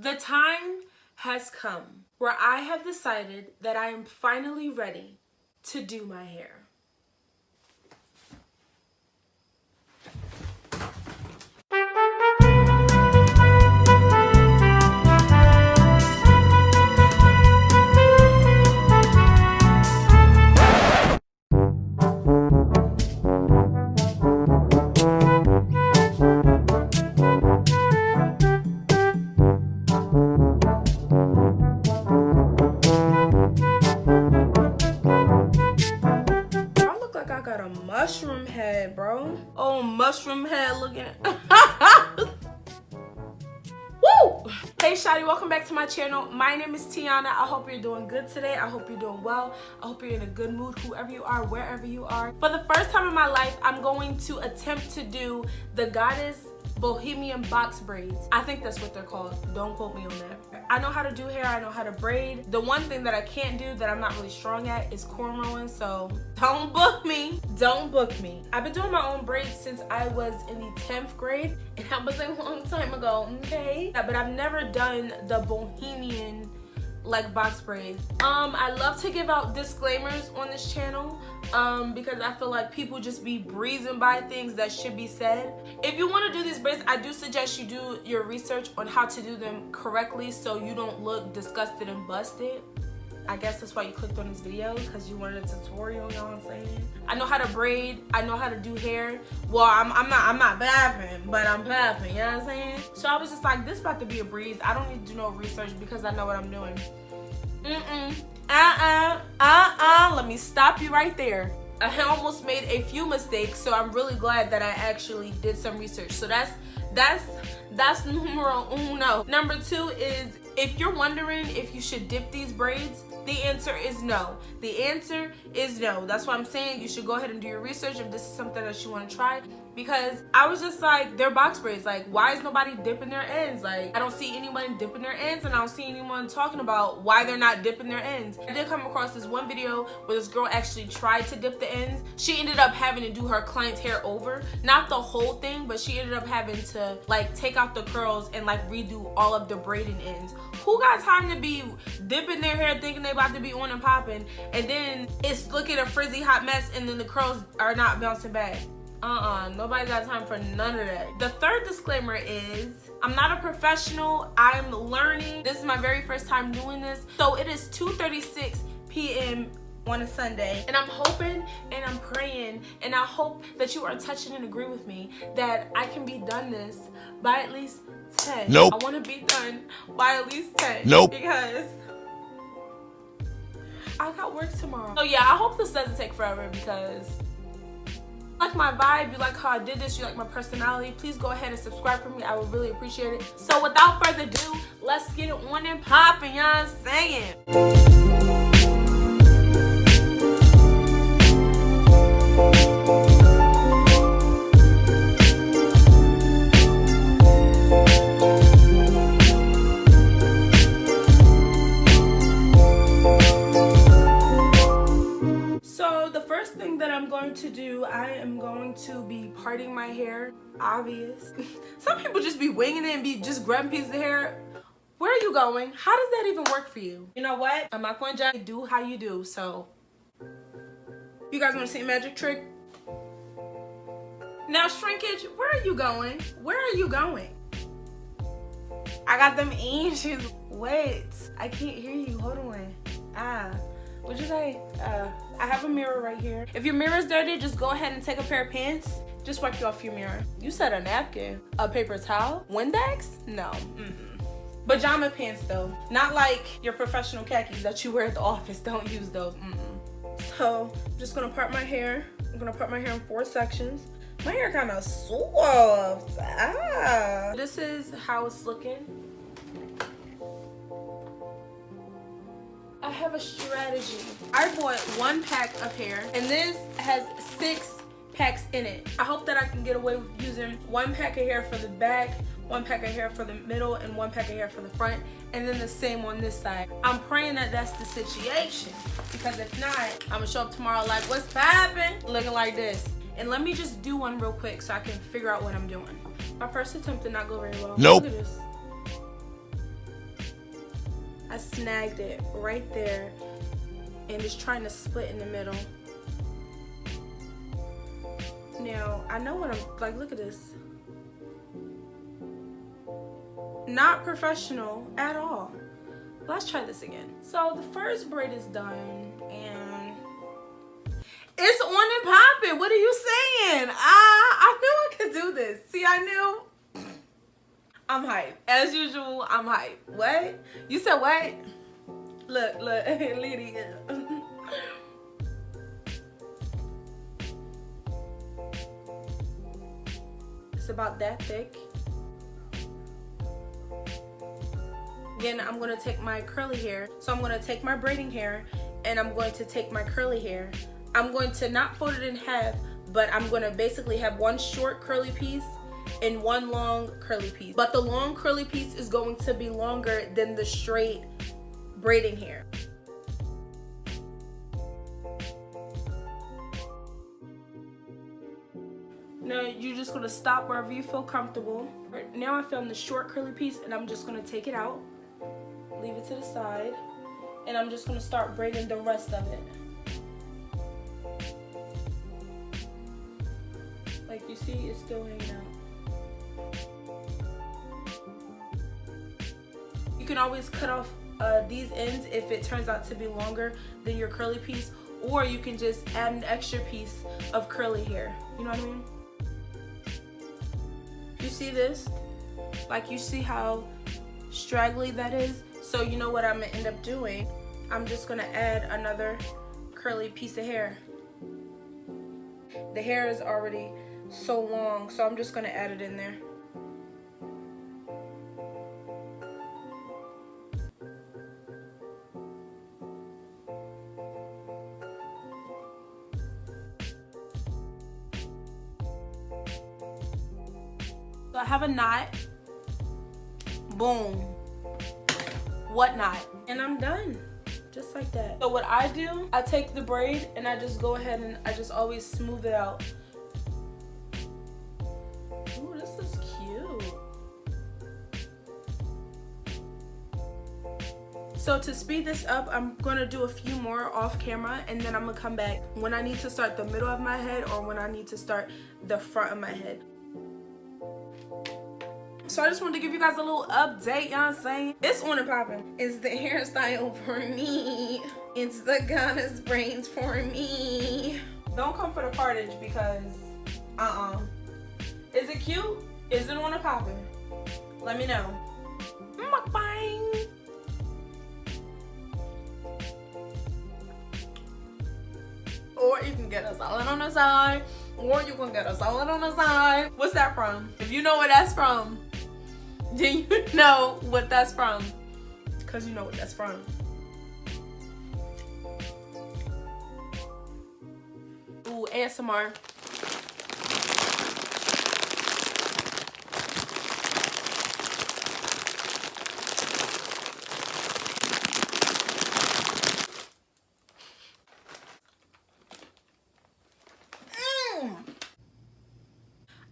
The time has come where I have decided that I am finally ready to do my hair. Mushroom head, bro. Oh, mushroom head looking. Woo! Hey Shawty, welcome back to my channel. My name is Tiana. I hope you're doing good today. I hope you're doing well. I hope you're in a good mood, whoever you are, wherever you are. For the first time in my life, I'm going to attempt to do the Goddess Bohemian box braids. I think that's what they're called. Don't quote me on that. I know how to do hair. I know how to braid. The one thing that I can't do, that I'm not really strong at, is cornrowing. So don't book me. Don't book me. I've been doing my own braids since I was in the 10th grade, and that was a long time ago. Okay, but I've never done the Bohemian like box braids. I love to give out disclaimers on this channel because I feel like people just be breezing by things that should be said. If you want to do these braids, I do suggest you do your research on how to do them correctly so you don't look disgusted and busted. I guess that's why you clicked on this video, because you wanted a tutorial, you know what I'm saying? I know how to braid, I know how to do hair. Well, I'm not bapping, but I'm bapping, you know what I'm saying? So I was just like, this about to be a breeze. I don't need to do no research because I know what I'm doing. Let me stop you right there. I almost made a few mistakes, so I'm really glad that I actually did some research. So that's numero uno. Number two is, if you're wondering if you should dip these braids, the answer is no. The answer is no. That's why I'm saying you should go ahead and do your research if this is something that you want to try. Because I was just like, they're box braids. Like, why is nobody dipping their ends? Like, I don't see anyone dipping their ends, and I don't see anyone talking about why they're not dipping their ends. I did come across this one video where this girl actually tried to dip the ends. She ended up having to do her client's hair over. Not the whole thing, but she ended up having to like take out the curls and like redo all of the braiding ends. Who got time to be dipping their hair thinking they about to be on and popping, and then it's looking a frizzy hot mess, and then the curls are not bouncing back? Nobody got time for none of that. The third disclaimer is, I'm not a professional. I'm learning. This is my very first time doing this. So it is 2:36 p.m. on a Sunday, and I'm hoping and I'm praying, and I hope that you are touching and agree with me that I can be done this by at least 10. Nope. I want to be done by at least 10. Nope. Because I got work tomorrow. So yeah, I hope this doesn't take forever, because you like my vibe, you like how I did this, you like my personality, please go ahead and subscribe for me. I would really appreciate it. So without further ado, let's get it on and popping, you know what I'm saying? To do, I am going to be parting my hair. Obvious. Some people just be winging it and be just grabbing pieces of hair. Where are you going? How does that even work for you? You know what? I'm not going to do how you do. So you guys want to see a magic trick? Now shrinkage, where are you going? Where are you going? I got them inches. Wait, I can't hear you. Hold on. What'd you say? I have a mirror right here. If your mirror's dirty, just go ahead and take a pair of pants. Just wipe you off your mirror. You said a napkin, a paper towel, Windex? No. Pajama pants though. Not like your professional khakis that you wear at the office. Don't use those. So I'm just gonna part my hair. I'm gonna part my hair in 4 sections. My hair kind of soft. This is how it's looking. I have a strategy. I bought 1 pack of hair, and this has 6 packs in it. I hope that I can get away with using 1 pack of hair for the back, 1 pack of hair for the middle, and 1 pack of hair for the front, and then the same on this side. I'm praying that that's the situation, because if not, I'm gonna show up tomorrow like, what's poppin'? Looking like this. And let me just do one real quick so I can figure out what I'm doing. My first attempt did not go very well. Nope. Look at this. I snagged it right there and it's trying to split in the middle. Now, I know what I'm, like, look at this. Not professional at all. Let's try this again. So the first braid is done and it's on and popping. What are you saying? I knew I could do this. See, I knew. I'm hyped. As usual, I'm hyped. What? You said what? Look, lady. It's about that thick. Again, I'm going to take my curly hair. So I'm going to take my braiding hair and I'm going to take my curly hair. I'm going to not fold it in half, but I'm going to basically have one short curly piece and one long curly piece. But the long curly piece is going to be longer than the straight braiding hair. Now you're just going to stop wherever you feel comfortable. Now I found the short curly piece and I'm just going to take it out. Leave it to the side, and I'm just gonna start braiding the rest of it. Like you see, it's still hanging out. You can always cut off these ends if it turns out to be longer than your curly piece, or you can just add an extra piece of curly hair. You know what I mean? You see this? Like, you see how straggly that is? So you know what I'm gonna end up doing? I'm just gonna add another curly piece of hair. The hair is already so long, so I'm just gonna add it in there. So I have a knot. Boom. What knot? And I'm done. Just like that. So what I do, I take the braid and I just go ahead and I just always smooth it out. Ooh, this is cute. So to speed this up, I'm gonna do a few more off camera and then I'm gonna come back when I need to start the middle of my head or when I need to start the front of my head. So I just wanted to give you guys a little update, you know what I'm saying? It's on and popping. It's the hairstyle for me. It's the goddess braids for me. Don't come for the partage because, Is it cute? Is it on and popping? Let me know. Mukbang. Or you can get a salad on the side. Or you can get a salad on the side. What's that from? If you know where that's from, then you know what that's from. Because you know what that's from. Ooh, ASMR.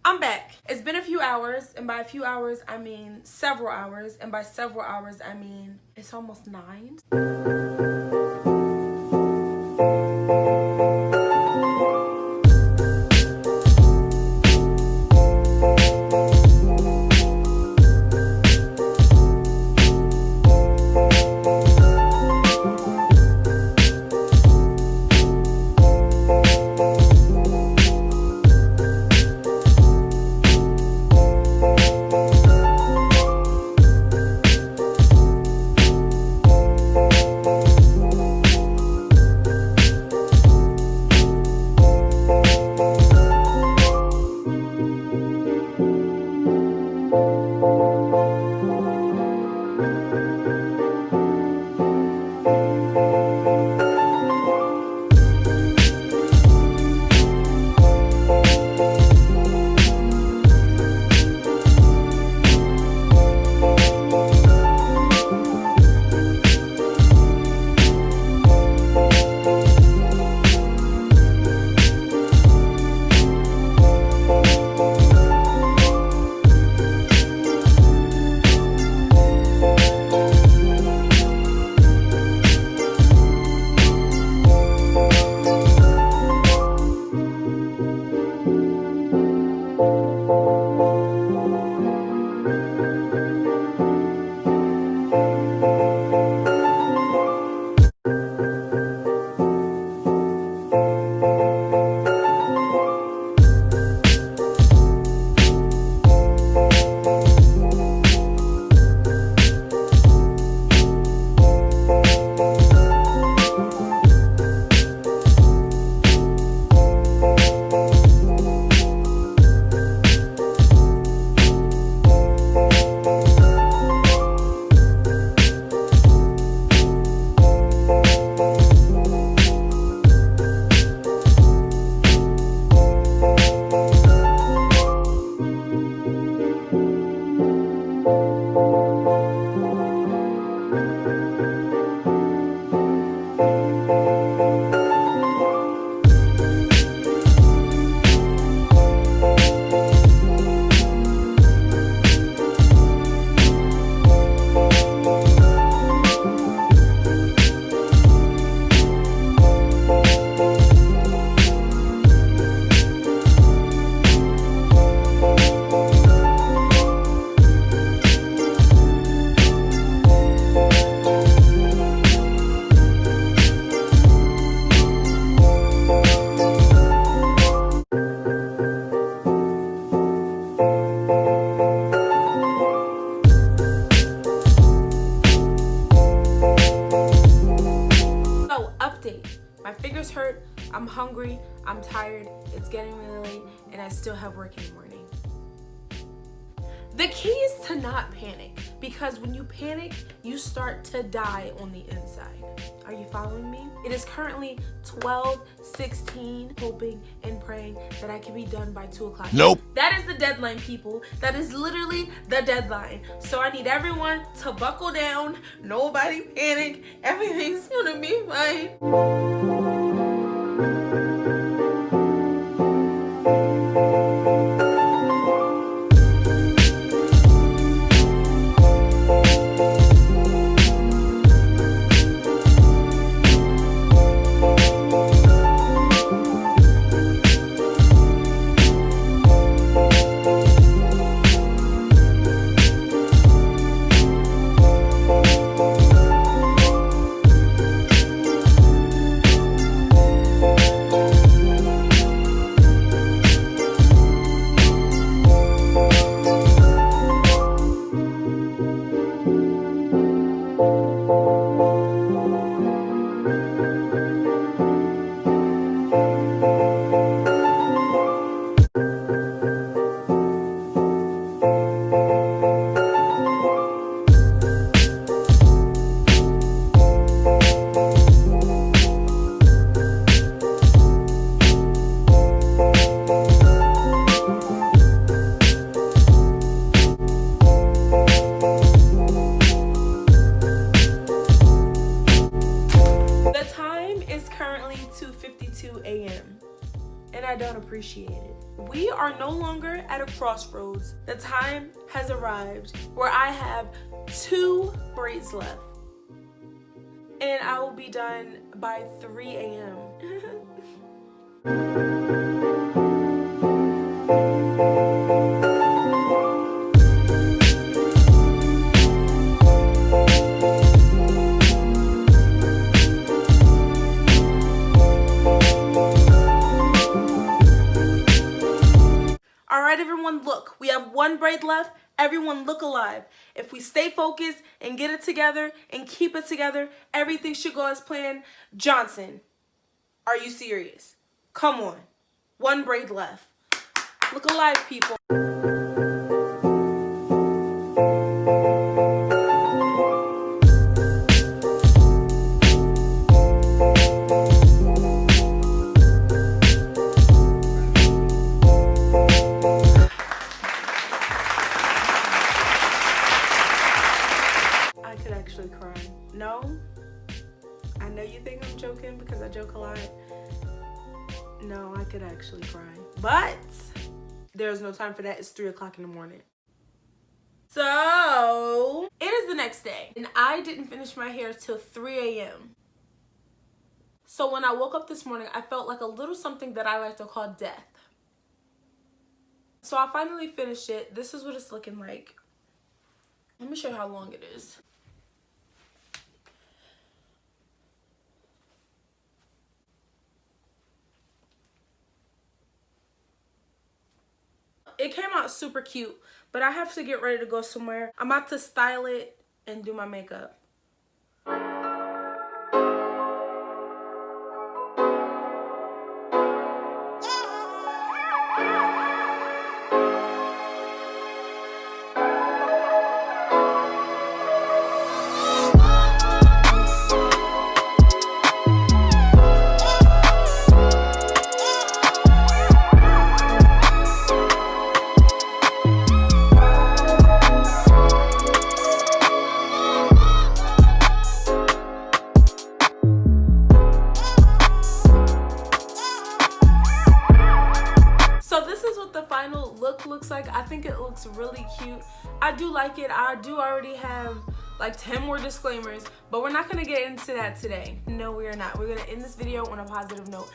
I'm back. It's been a few hours, and by a few hours, I mean several hours, and by several hours, I mean it's almost 9. tired, it's getting really late, and I still have work in the morning. The key is to not panic, because when you panic, you start to die on the inside. Are you following me? It is currently 12:16, hoping and praying that I can be done by 2 o'clock. Nope. That is the deadline, people. That is literally the deadline. So I need everyone to buckle down. Nobody panic. Everything's gonna be fine. Currently 2:52 a.m. and I don't appreciate it. We are no longer at a crossroads. The time has arrived where I have 2 braids left and I will be done by 3 a.m. Alright everyone, look, we have 1 braid left. Everyone look alive. If we stay focused and get it together and keep it together, everything should go as planned. Johnson, are you serious? Come on. 1 braid left. Look alive, people. Cry. No, I know you think I'm joking because I joke a lot. No, I could actually cry, but there's no time for that. It's 3 o'clock in the morning. So it is the next day and I didn't finish my hair till 3 a.m. So when I woke up this morning, I felt like a little something that I like to call death. So I finally finished it. This is what it's looking like. Let me show you how long it is. It came out super cute, but I have to get ready to go somewhere. I'm about to style it and do my makeup. Looks like. I think it looks really cute. I do like it. I do already have like 10 more disclaimers, but we're not gonna get into that today. No, we are not. We're gonna end this video on a positive note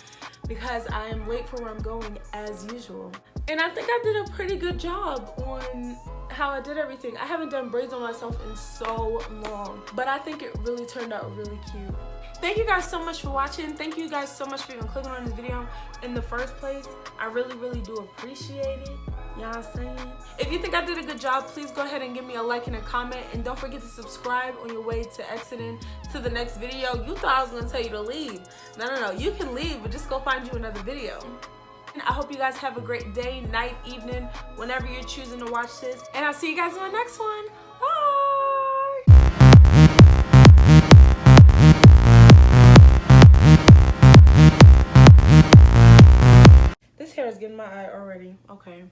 because I am late for where I'm going as usual. And I think I did a pretty good job on how I did everything. I haven't done braids on myself in so long, but I think it really turned out really cute. Thank you guys so much for watching. Thank you guys so much for even clicking on this video in the first place. I really do appreciate it. You know what I'm saying? If you think I did a good job, please go ahead and give me a like and a comment. And don't forget to subscribe on your way to exiting to the next video. You thought I was going to tell you to leave. No. You can leave, but just go find you another video. I hope you guys have a great day, night, evening, whenever you're choosing to watch this. And I'll see you guys in my next one. Bye! This hair is getting my eye already. Okay.